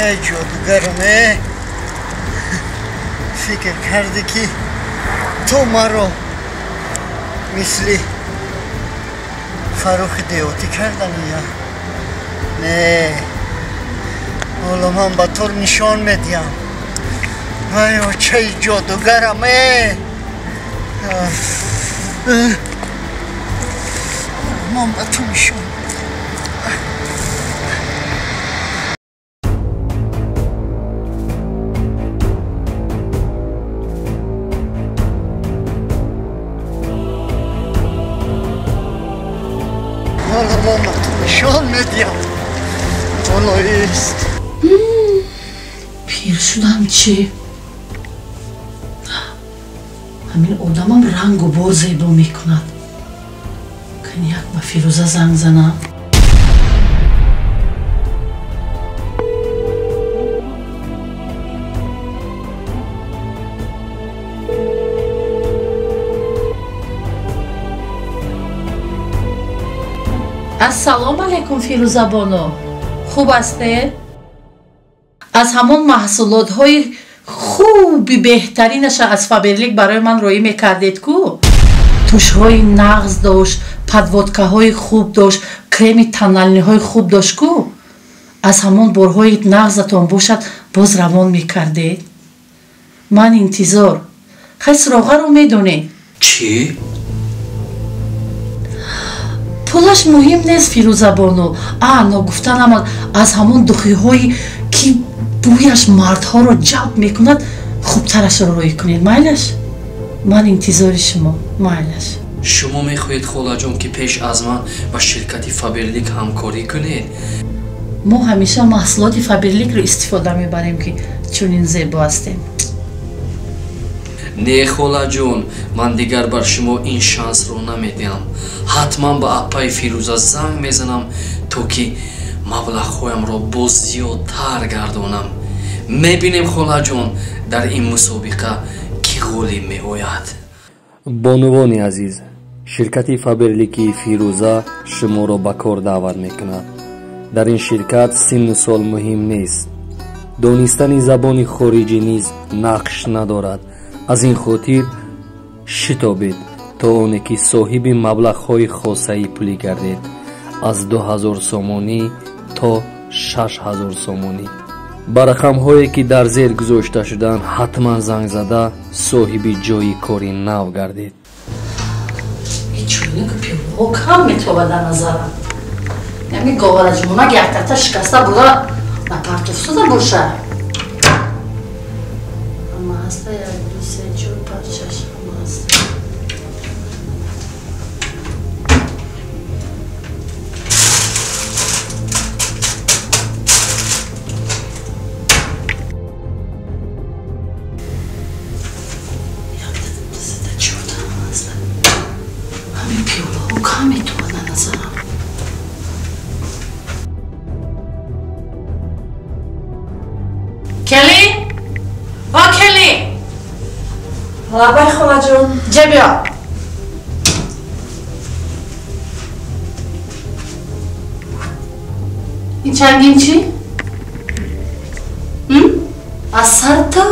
چه جادوگرمه فکر کرده که تو مرا مثل فروخ دیوتی کردنی یا نه حالا من به تو نشان میدیم وای چه جادوگرمه من به تو نشان ماما تو نشان میدیم والا ایست پیر شدم چی؟ همین آدمم رنگ و بار زیبا میکند کنی یک با فیروزه زنگ زنم السلام علیکم فیروزه بانو خوب هسته؟ از همون محصولات های خوبی بهترینش از فابرلیک برای من روی میکردید کو توش های نغز داشت پدوادکه های خوب داشت کرمی تنالنی های خوب داشت کو از همون برهای نغزتون باشد باز روان میکردید من انتظار خیلی سراغه رو میدونید چی؟ پولش مهم نیست فیروزه بانو نگفتنم از همون دخی هایی که بویش مردها رو جلب میکند خوبترش رو روی کنید مایلش من انتظار شما مایلش شما میخواهید خولا جان که پیش از من با شرکت فابرلیک همکاری کنید ما همیشه محصولات فابرلیک رو استفاده میبریم که چون این زیبا هستیم نه خولا جون من دیگر بر شما این شانس رو نمیدم حتما با اپای فیروزه زنگ میزنم تو که مبلغ خویم رو باز زیادتر گردانم میبینیم خولا جون در این مسابقه کی غالب میآید بانوانی عزیز شرکت فابرلیکی فیروزه شما را به کار دعوت میکند در این شرکت سن و سال مهم نیست دانستن زبان خارجی نیز نقش ندارد از این خاطر شتابید تا آنی که صاحب مبلغ های خاصه پولی گردید از 2000 سومانی تا 6000 سومانی با رقم هایی که در زیر گذاشته شدن حتما زنگ زده صاحب جای کاری نو گردید چونه که پیو کم میتوه در نظرم یعنی گوهرجمونه گرتتا شکسته بوده نپرتفسوده باشه اما هسته یک دو سه چور پرچش اما هسته همین پیوله ها کم میتوه در نظرم کلی؟ با کلی؟ لبای خولا جون جه بیا این چنگین چی؟ از سر تو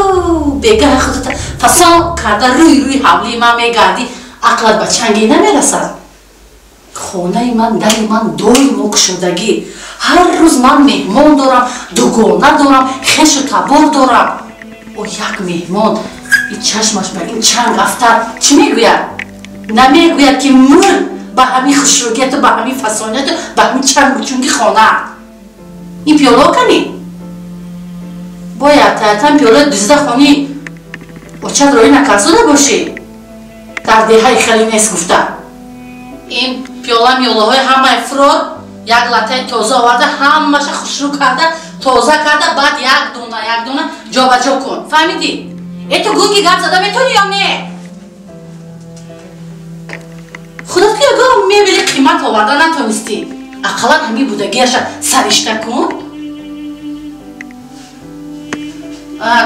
بگه خودت فسان کرده روی حولی من میگردی عقلت به چنگی نمیرسد خونه من دری من دوی مک شدگی هر روز من مهمان دارم دوگانه دارم خش و تبار دارم او یک مهمان این چشمش به این چنگ افتر چی میگوید؟ نمیگوید که مر به همین خشروگیت و به همین فسانیت و به همین چنگ چونگی خانه این پیالا کنی؟ باید تایتن پیالا دوزده خانی очат роҳӣ накарзода бошӣ. Дар деҳаи хеле нест гуфта. Ин пиёла миёлаҳои ҳамаи фурод як латтаи тоза оварда ҳамаша хушрӯ карда, тоза карда, баъд як дона ҷобаҷо кун. Фаҳмидӣ? Ту гунги гап зада метавонӣ ё не? худат ки ягон мебели қимат оварда натонистӣ. ақаллан ҳамин будагиаша саришта кун.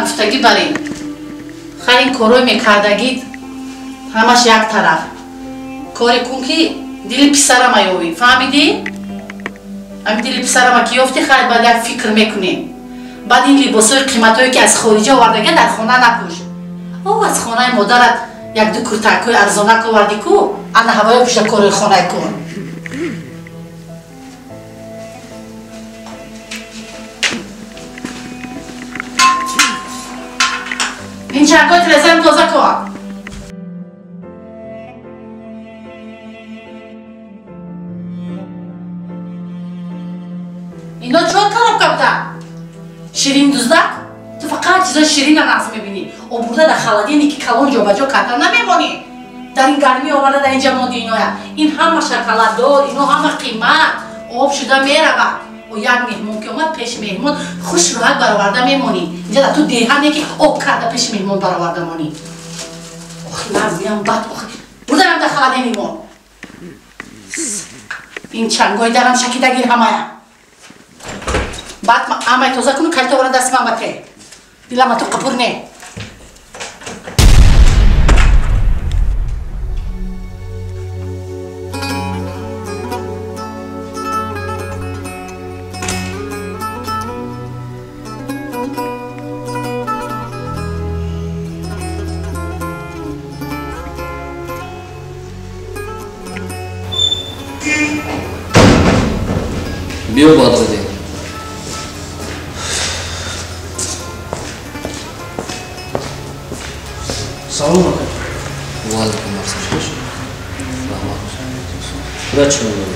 гуфтагӣ бар ин. хай ин корҳои мекардагид ҳамаш як тараф. коре кун ки дили писарама ёвӣ. Фаҳмидӣ? ҳамин дили писарама ки ёфтӣ, хай баъд як фикр мекунӣ. баъд ин либосҳои қиматҳое ки аз хориҷа овардаги дар хона напӯш. аз хонаи модарат як-ду куртакҳои арзонак оварди ку, ана ҳавоё пушта кори хонаи кун. ин чангҳои трезаам тоза кун. ино чор кароб карда? ширин дуздак? ту фақат чизои ширина нағз мебинӣ. обурда дар халадини ки калон ҷобаҷо карда намемонӣ. дар ин гармӣ оварда дар инҷа монди иноя. ин ҳама шоколаддор, ино ҳама қимат об шуда меравад. як меҳмон ки омад пеши меҳмон хуш роҳат бароварда мемонӣ. инҷа дар ту деҳа не ки об карда пеши меҳмон бароварда монӣ. ларзиам бад бурдаам дар халадини мон. ин чангҳои дарам шакидагир ҳамая. баъд ҳамаи тоза куну калита оварда дасти ман ба те. дилама ту қапур не. биё Бадруddin. Салом ака. Валейкум ассалом. Rahmat. Куда чӣ мебаред?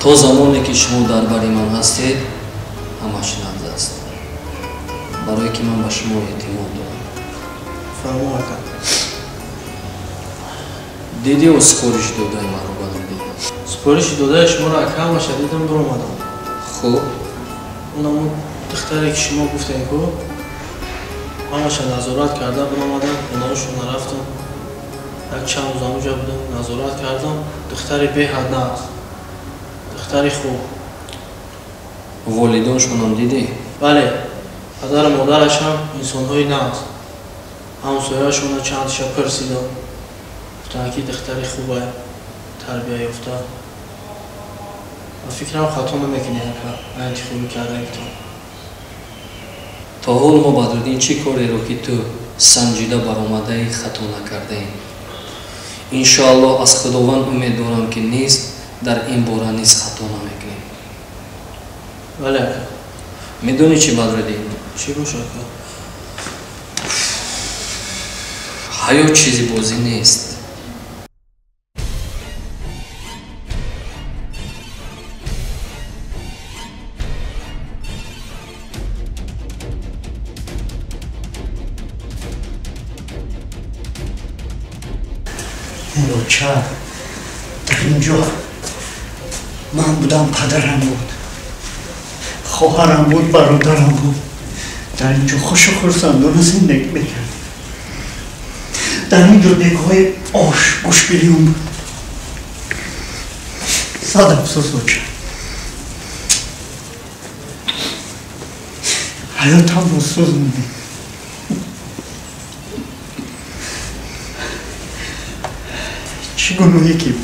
То замоне ки шумо дар бари ман ҳастед, ҳамаш нағз аст. барое ки ман ба шумо эътимод дорам. Фармо ака. дидиё супориш додаи маро Бадруddin? Супориши додаи шуморо ака ҳамаша дидам биромадам. хуб. Онам духтаре ки шумо гуфтем ку ҳамаша назорат карда биромадам. хонаашона рафтам. як чанд рӯз ҳамуҷа будам, назорат кардам. духтари беҳад нағз. духтари хуб. волидоншонам дидӣ? бале, падару модарашам инсонҳои нағз. ҳамсояшона чандша пурсидам. гуфтанд ки духтари хубе, тарбия ёфта. фикрам хато намекунӣ ака, интихоби кардаитон. то ҳол мо Бадруddin чӣ кореро ки ту санҷида баромадаи хато накардаем. иншоаллоҳ аз худованд умед дорам ки низ дар ин бора низ хато намекунем. бале ака. медонӣ чӣ Бадруddin? чӣ бош ака? ҳаёт чизи бозӣ нест. بچه در اینجا من بودم، پدرم بود، خواهرم بود، برادرم بود. در اینجا خوش و خرسندانه زندگی میکرد. در اینجا دیگهای آش گوشبیلیون بود. صد افسوس بچه، حیاتم رو سوزوندی. چی گناهی که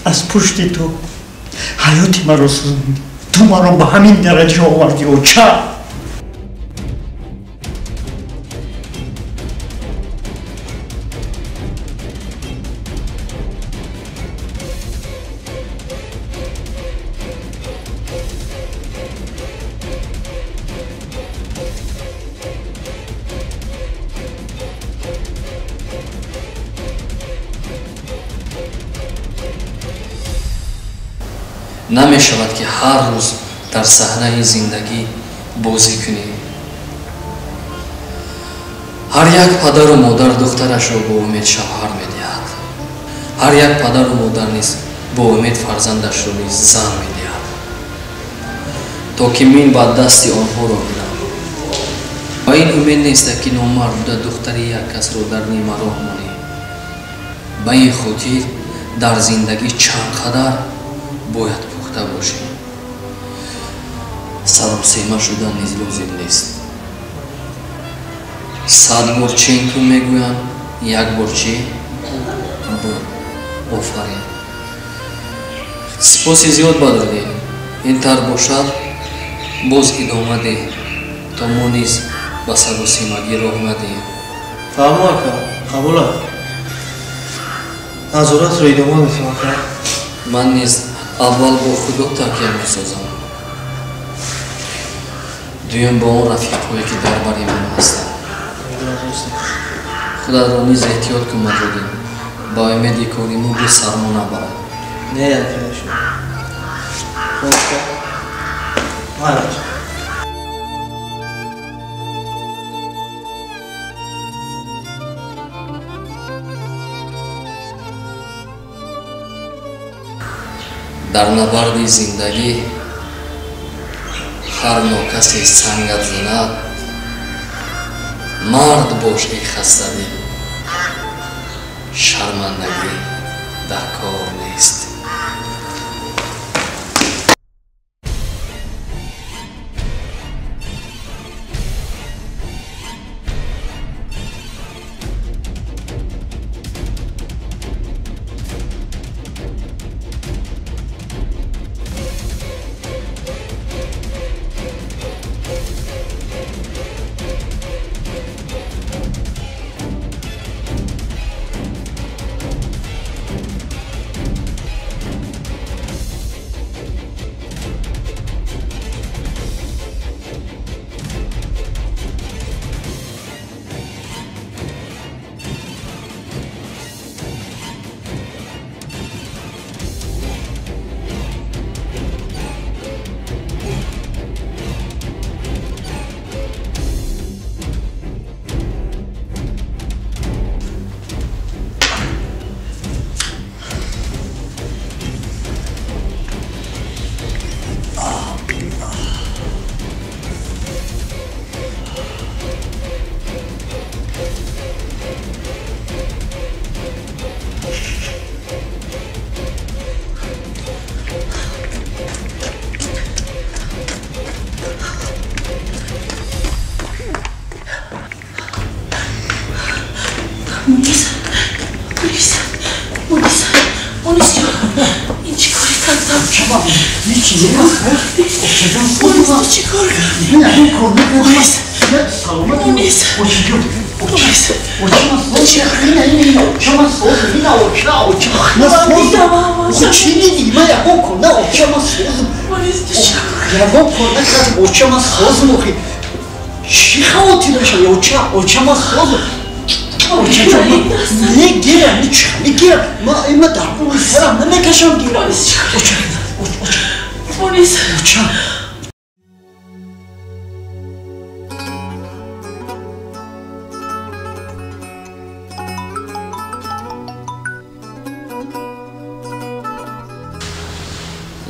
از پشت تو حیاتی مرا سوزوندی. تو مرا به همین درجه آوردی و چه؟ намешавад ки ҳар рӯз дар саҳнаи зиндагӣ бозӣ кунӣ. ҳар як падару модар духтарашро бо умед шавҳар медиҳад. ҳар як падару модар низ бо умед фарзандашро низ зан медиҳад, то ки мин ба дасти онҳоро гирам. ва ин умед неста ки номард буда духтари як касро дар нима роҳ монӣ. ба ин хотир дар зиндагӣ чанд қадар бояд пухта бошӣ. саросема шудан низ лозим нест. 100 бор чен ту мегӯям, як бор чи бо. офарин. сипоси зиёд бадодӣ. ин тар бошад боз идома диҳ, то мо низ ба саросемагӣ роҳ надиҳем. фаҳмо ака, қабула. назоратро идома медиҳем ака. ман низ аввал бо худо такя месозам, дуюм ба он рафиқҳое ки дар бари ман ҳастанд. худатро низ эҳтиёт кун маҷудин, ба умеди кори мо бе сармо набарад. Не ака шумо. Хошка. Майраш. дар набарди зиндагӣ ҳар нокасе сангат занад, мард бош ки хастадил, шармандагӣ дар кор нест.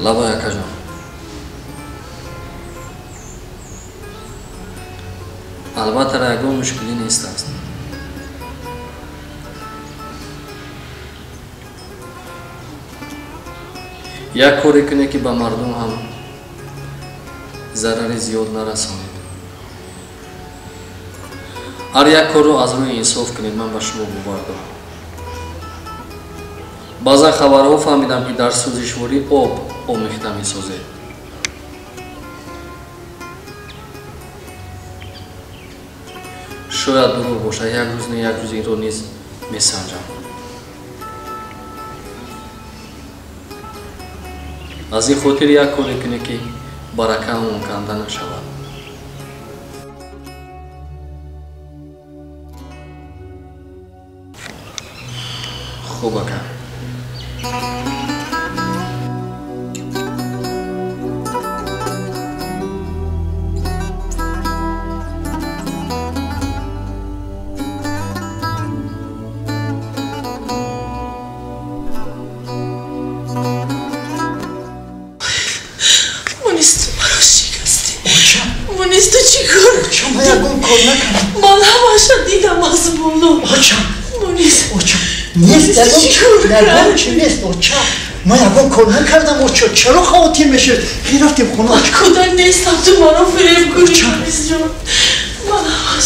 лабай акаҷон, албатта ягон мушкилӣ нест аст. як коре кунед ки ба мардум ҳам зарари зиёд нарасонед. ҳар як корро аз рӯи инсоф кунед. ман ба шумо бовар дорам. баъзан хабарҳо фаҳмидам ки дар сӯзишворӣ об омехта месозед. шояд дурӯғ бошад, як рӯз не як рӯз инро низ месанҷам. аз ин хотир як коре кунед ки баракаамон канда нашавад. хуб ака. اوچا مونیز تو چی کار؟ اوچا من یکم کار نکردم. من همه دیدم از بالا. اوچا مونیز اوچا نیست درباره چی نیست اوچا من یکم کار نکردم اوچا چرا خواتین میشه رفتیم خونه اوچا خدا نیستم تو منو فریب کنی مونیز جان. من همه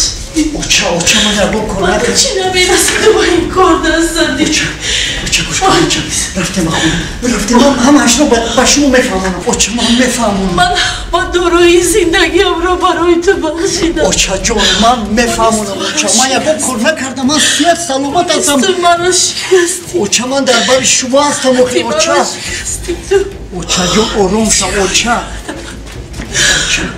اوچا من یکم کار نکردم. من چی نمیرسید با این کار دست زدی. اوچا گوش کن اوچا رفتیم همش رو به شما میفهمونم اوچا من میفهمونم. من دوروی زندگیم رو برای تو بخشیدم. اوچا جان من میفهمونم اوچا من یکم کار نکردم من صحت سلامت هستم. تو منو شکستی. اوچا من درباره شما هستم اوچا. اوچا جان آروم شو اوچا.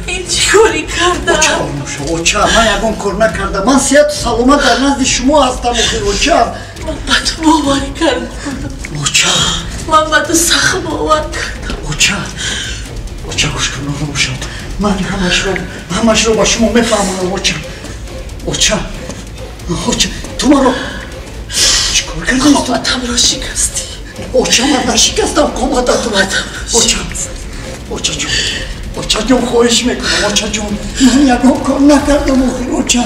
این چی کاری کردم؟ اوچا آروم شو اوچا من یکم کار نکردم من صحت سلامت در نزد شما هستم اوچا. من با تو باوری کردم. اوچا من با تو سخت باور کردم. اوچا گوش کن آروم شو من همش رو با شما میفهمونم اوچا تو من رو چیکار کردی؟ قامتم رو شکستی. اوچا من نشکستم قامتت رو. اوچا جون خواهش میکنم اوچا جون من یکم کار نکردم اوچا.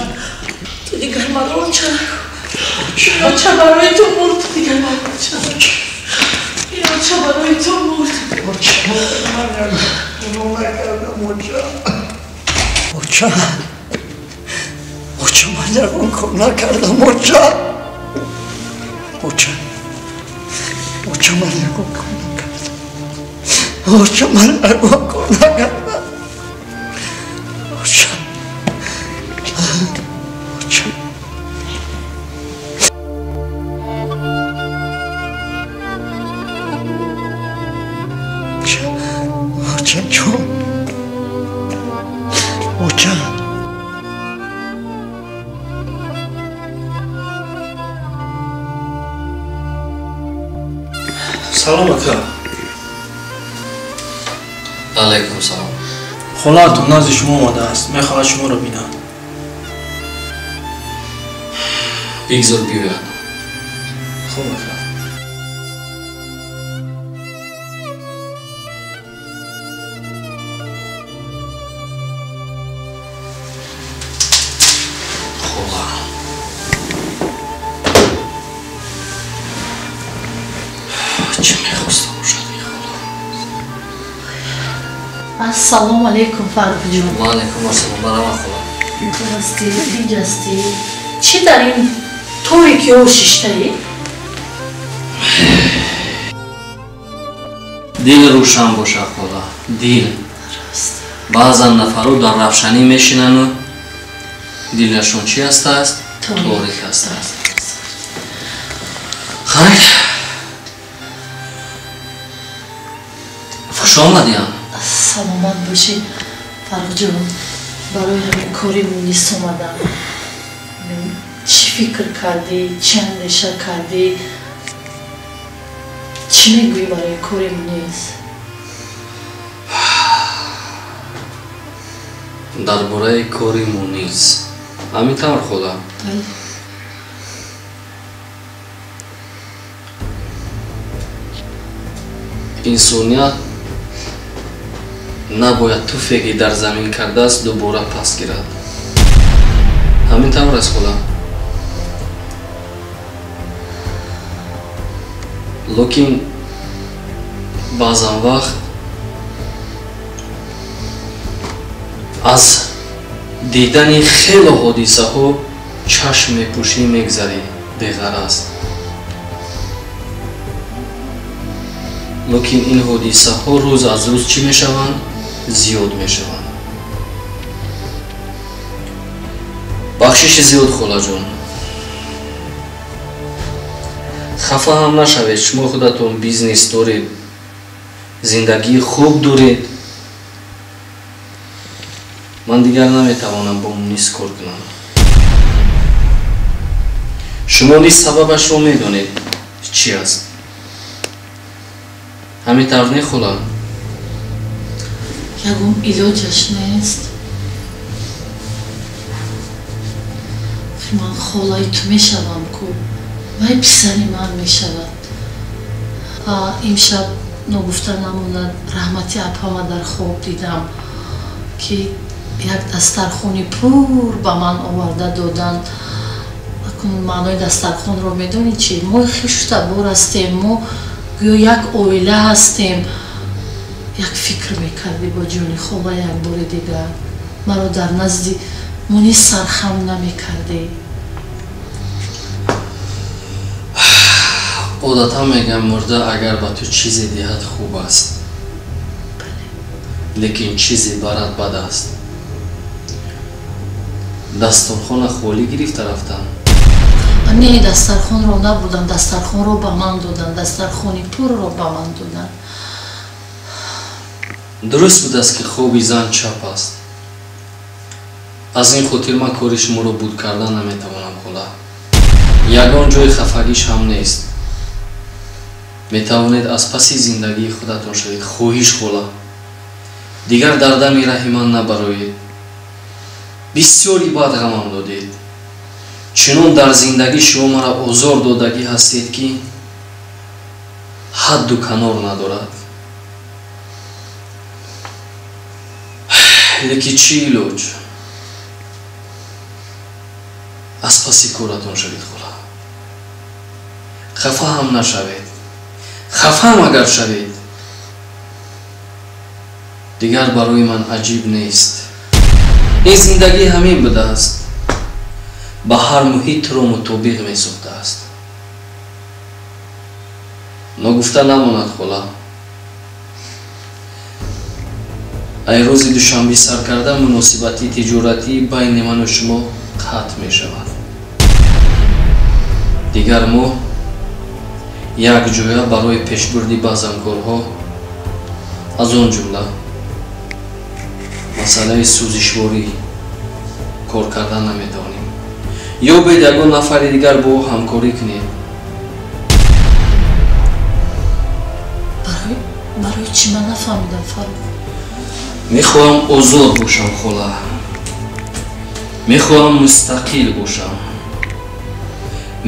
تو دیگر من اوچا برای تو مرد دیگر من اوچا برای تو مرد. من نکردم اوچا من یکم کار نکردم اوچا من یکم کار نکردم اوچا من یکم کار نکردم سلام اکا. علیکم سلام. خالتون نزد شما آمده است. میخواد شما رو بینم. بگذار بیاید. خب اکا. السلام علیکم فرخ جون. و علیکم السلام برام خدا. تو هستی؟ اینجاستی؟ چی در این تاریکی و شیشته ای؟ دل روشن باشه خدا. دل. بعضا نفرو در روشنی میشینن و دلشون چی هست؟ تاریک هست. خیلی خوش آمدیم. سلامت باشی فرخ جان. برای همین کاری مونیس اومدم. چی فکر کردی؟ چی اندیشه کردی؟ چی میگویی برای کاری مونیس؟ درباره کاری مونیس همین طور خدا. انسانیت نباید توفیقی در زمین کرده است دوباره پس گیرد. همین طور است خدا. لیکن بعضا وقت از دیدن خیلی حادثه ها چشم پوشی میگذری دیگر است. لیکن این حادثه ها روز از روز چی میشوند؟ زیاد میشوند. بخشش زیاد خلا جون. خفه هم نشوید. شما خودتون بیزنس دارید، زندگی خوب دارید. من دیگر نمیتوانم با مونیس کار کنم. شما نیز سببش رو میدونید چی است. همین طور نه خدا. یکم علاجش نیست. من خالای تو میشوم کو وای پسری من میشود. امشب نگفته نموند رحمتی اپاما در خواب دیدم که як дастархони пур ба ман оварда доданд. маънои дастархонро медонӣ чи? мо хиштабор ҳастем, мо гӯё як оила ҳастем. як фикр мекардӣ бо ҷони хола як бори дигар, маро дар назди мунис сархам намекардӣ? одатан мегам мурда агар ба ту чизе диҳад хуб аст, лекин чизе барад бад аст. дастархона холӣ гирифта рафтам. не, дастархонро набурданд, дастархонро ба ман доданд, дастархони пурро ба ман доданд. дуруст будааст ки хоби зан чап аст. аз ин хотир ман кори шуморо буд кардан наметавонам хола. ягон ҷои хафагиш ҳам нест. метавонед аз паси зиндагии худатон шавед. хоҳиш хола, дигар дар дами раҳи ман набароед. бисёри бад ғамам додед. чунон дар зиндагӣ шумо мара озор додагӣ ҳастед ки ҳадду канор надорад. лекин чӣ илоҷ? аз паси коратон шавед хола. хафа ҳам нашавед. хафаам агар шавед, дигар барои ман аҷиб нест. ин зиндагӣ ҳамин будааст. ба ҳар муҳитро мутобиқ месохтааст. ногуфта намонад хола. ай рӯзи душанбе сар карда муносибати тиҷоратӣ байни ману шумо қатъ мешавад. дигар мо якҷоя барои пешбурди баъзан корҳо, аз он ҷумла масъалаи сӯзишворӣ кор кардан наметавонем. ё бед ягон нафари дигар бо ҳамкорӣ кунед. барои чӣ? ман нафаҳмидам Фаруқ. мехоҳам озод бошам хола. мехоҳам мустақил бошам.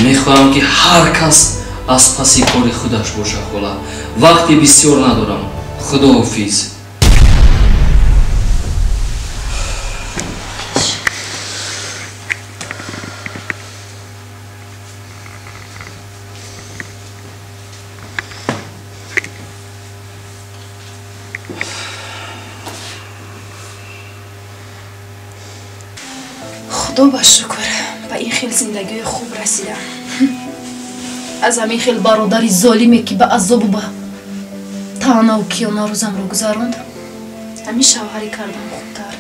мехоҳам ки ҳар кас аз паси кори худаш боша хола. вақти бисёр надорам. худоҳофиз. خدا با شکر به این خیل زندگی خوب رسیدم. از همین خیل برادر ظالمی که به عذاب و به طعنه و کینه روزم رو گذراند، همین شوهری کردم خوبتر.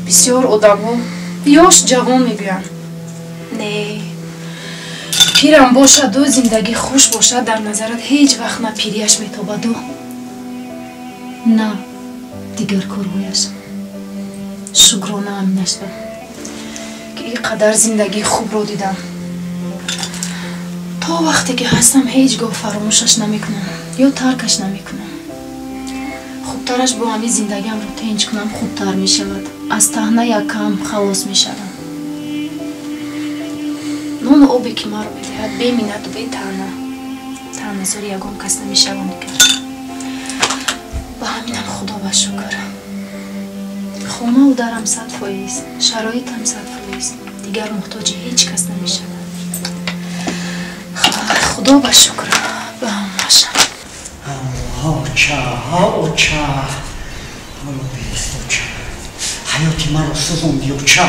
بسیار آدم‌ها یاش جوان میگویند نه پیرم باشد و زندگی خوش باشد، در نظرت هیچ وقت نه پیریش میتابد و نه دیگر کارهایش. شکرانه همینش بود که اینقدر زندگی خوب رو دیدم. تا وقتی که هستم هیچگاه فراموشش نمیکنم یا ترکش نمیکنم. خوبترش با همین زندگیم رو تنج کنم خوبتر میشود. از تهنه یکم خلاص میشوم. نون و آبی که ما رو میدهد بمیند و به تهنه زاری یگان کس نمیشوم دیگر. با همینم خدا با شکر. خانه و درم 100%، شرایطم 100%. دیگر محتاج هیچ کس نمیشم. خدا با شکر به هم باشم. اوچا حالا بیست اوچا حیاتی من رو سوزوندی اوچا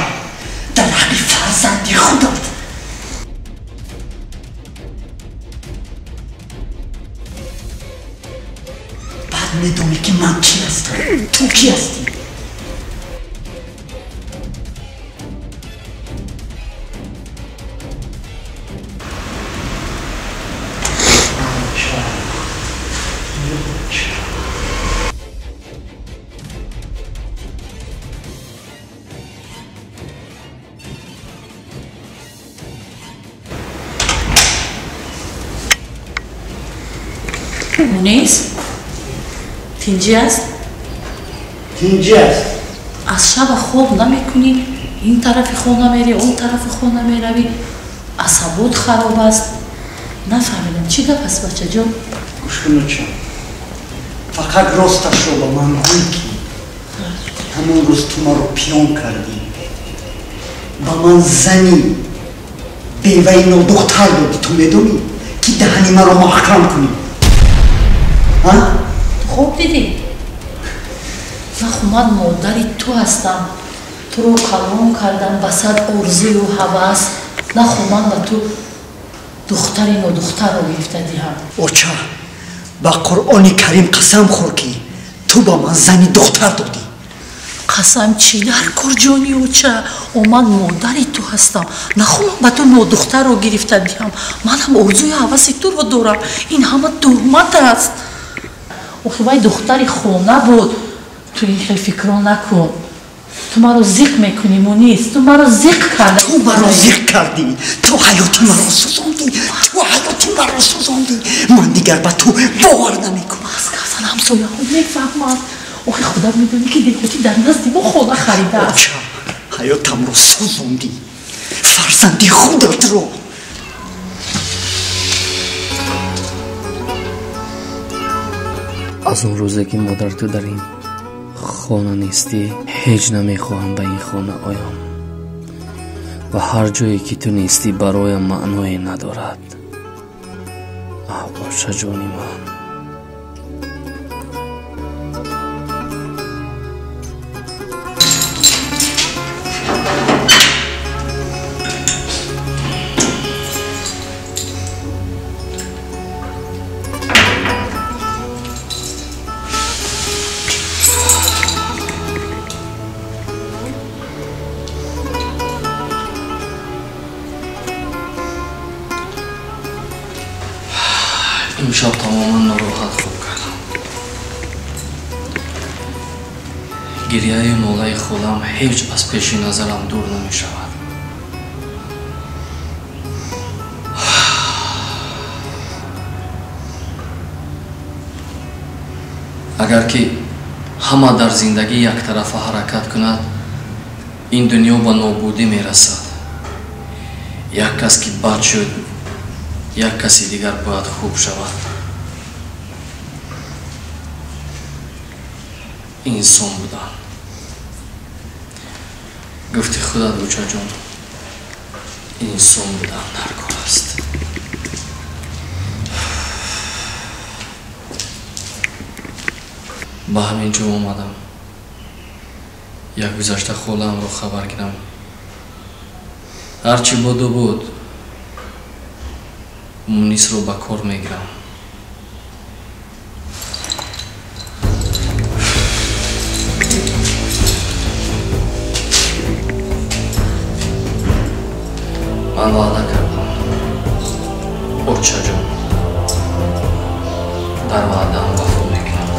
در حقی فرزندی خودت. بعد میدونی که من کی هستم، تو کی هستی؟ مونیس؟ تینجی است؟ تینجی است. از شب خواب نمیکنی؟ این طرف خونه میری، اون طرف خونه میروی. عصبات خراب است. نفهمیدم چی گپ است بچه جان؟ گوش کن چون فقط راستش رو با من گوی کی همون روز تو ما رو پیون کردی با من زنی بیوه اینو دختر دادی تو میدونی که دهنی من رو محکم کنی خوب دیدی نخو من مادری تو هستم تو رو کلام کردم بسد ارزوی و حواس نخو من به تو دخترین و دختر رو گرفته دیم اوچه با قرآن کریم قسم خور که تو با من زنی دختر دادی قسم چی در کرجانی اوچه او من مادری تو هستم نخو من به تو نو دختر رو گرفته دیم من هم ارزوی حواس تو رو دارم این همه تهمت است اوخوای دختری خونه بود تو این خیلی فکران نکن تو ما رو زیق میکنی مونیست تو ما رو زیق کردی تو ما رو زیق کردی تو حیاتی ما رو سوزاندی تو حیاتی ما رو سوزاندی من دیگر با تو باور نمیکنم بس کسان همسایه هم نفهمد اوخی خدا میدونی که دیگوتی در نزدی ما خونه خریده است اوچه حیاتم رو سوزاندی فرزندی خودت رو از اون روزی که مادر تو در این خانه نیستی هیچ نمیخواهم به این خانه آیم و هر جایی که تو نیستی برایم معنایی ندارد باشه جانی من امشب تماما ناراحت خوب کردم گریه ناله خودم هیچ از پیش نظرم دور نمی شود اگر که همه در زندگی یک طرف حرکت کند این دنیا به نابودی می رسد یک کس که بد شد یک کسی دیگر باید خوب شود انسان بودن گفتی خودت اوچه جان انسان بودن در کار است به همین جو آمدم یک گذشته خالم رو خبر گیرم هرچی بود و بود مونیس رو به کار میگیرم من وعده کردم اوچه جان در وعده‌ام وفا میکنم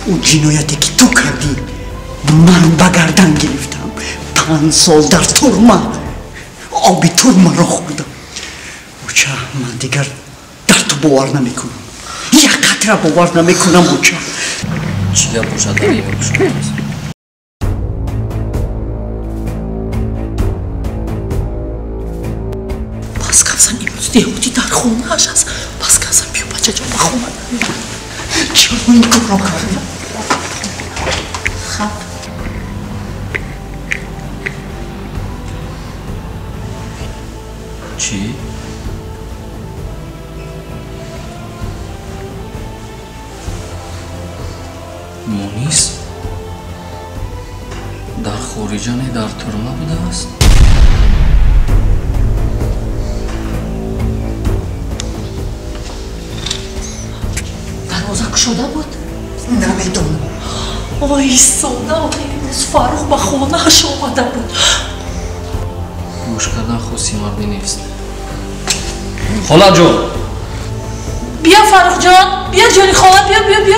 اون جنایتی که تو کردی من به گردن گرفتم 5 سال در ترمه آبی ترمه را خوردم اوچه من دیگر در تو باور نمیکنم یک قطره باور نمیکنم اوچه چی گپ باشد در این باشد بس کسان امروز دیهوتی در خونه هاش هست بس کسان بیو بچه جان به خونه چرا این کار را کردی؟ خب چی؟ مونیس در خارجان در ترمه بوده است؟ دروازه کشوده بود؟ نمیدونم آی سودا امروز فاروق به خونه هاش آمده بود گوش کردن خوصی مردی نیست خاله جان بیا فاروق جان بیا جانی خاله بیا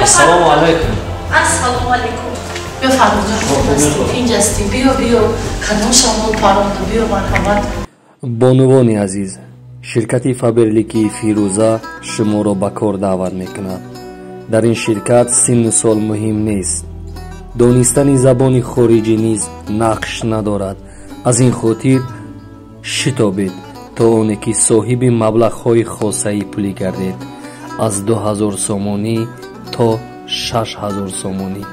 السلام علیکم السلام علیکم بیا فاروق جان اینجاستی بیا کدام شما پرونده بیا مرحمت бонувони азиз, ширкати фаберлики фирӯза шуморо ба кор даъват мекунад. дар ин ширкат синну сол муҳим нест. донистани забони хориҷӣ низ нақш надорад. аз ин хотир шитобед то оне ки соҳиби маблағҳои хосаи пулӣ гардед, аз 2000 сомонӣ то 6000 сомонӣ.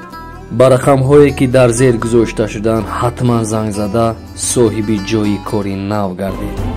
ба рақамҳое ки дар зер гузошта шуданд ҳатман занг зада соҳиби ҷойи кори нав гардед.